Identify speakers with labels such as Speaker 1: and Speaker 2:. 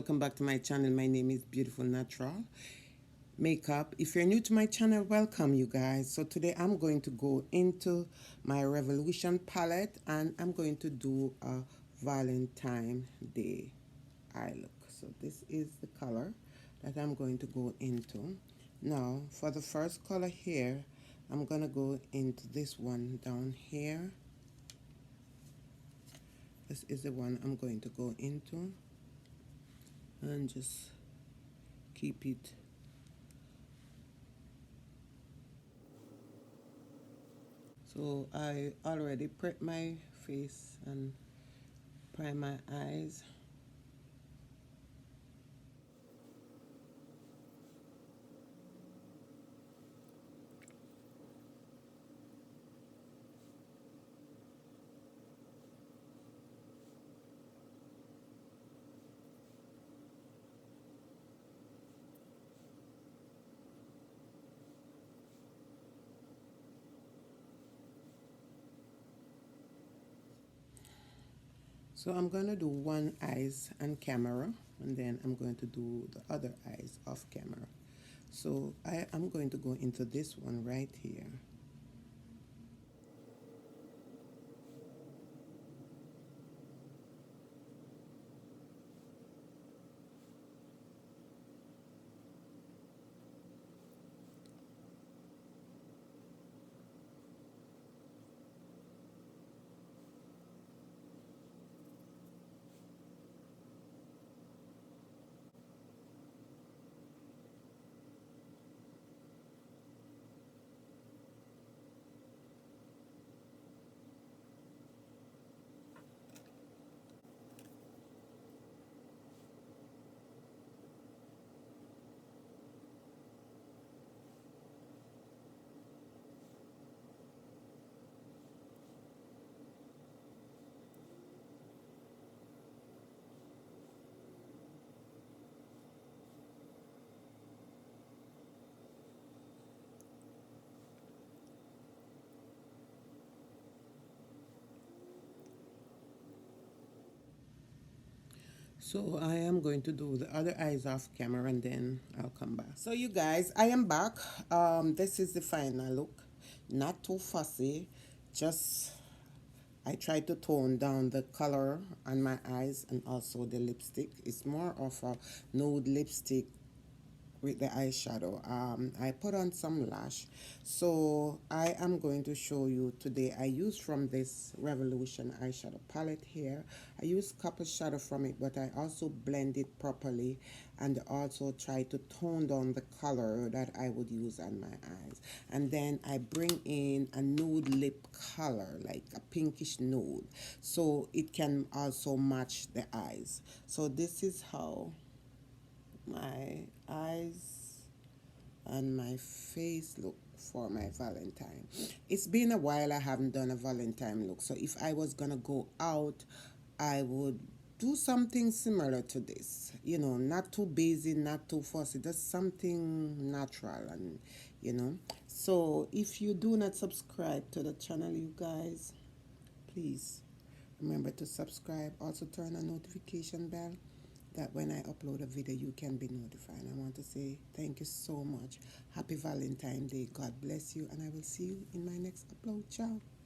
Speaker 1: welcome back to my channel. My name is Beautiful Natural Makeup. If you're new to my channel, welcome you guys. So today I'm going to go into my Revolution palette and I'm going to do a Valentine Day eye look. So this is the color that I'm going to go into. Now for the first color here, I'm going to go into this one down here. This is the one I'm going to go into and just keep it so I already prep my face and prime my eyes. So I'm going to do one eyes on camera and then I'm going to do the other eyes off camera. So I'm going to go into this one right here. So I am going to do the other eyes off camera and then I'll come back. So you guys, I am back. This is the final look. Not too fussy, just I try to tone down the color on my eyes and also the lipstick. It's more of a nude lipstick with the eyeshadow. I put on some lash. So I am going to show you today. I used from this Revolution eyeshadow palette here. I used copper shadow from it, but I also blend it properly and also try to tone down the color that I would use on my eyes. And then I bring in a nude lip color, like a pinkish nude, so it can also match the eyes. So this is how my eyes and my face look for my Valentine. It's been a while I haven't done a Valentine look, so if I was gonna go out, I would do something similar to this. You know, not too busy, not too fussy, just something natural and So if you do not subscribe to the channel, you guys, please remember to subscribe. Also turn on notification bell that when I upload a video you can be notified. I want to say thank you so much. Happy Valentine's Day. God bless you and I will see you in my next upload. Ciao.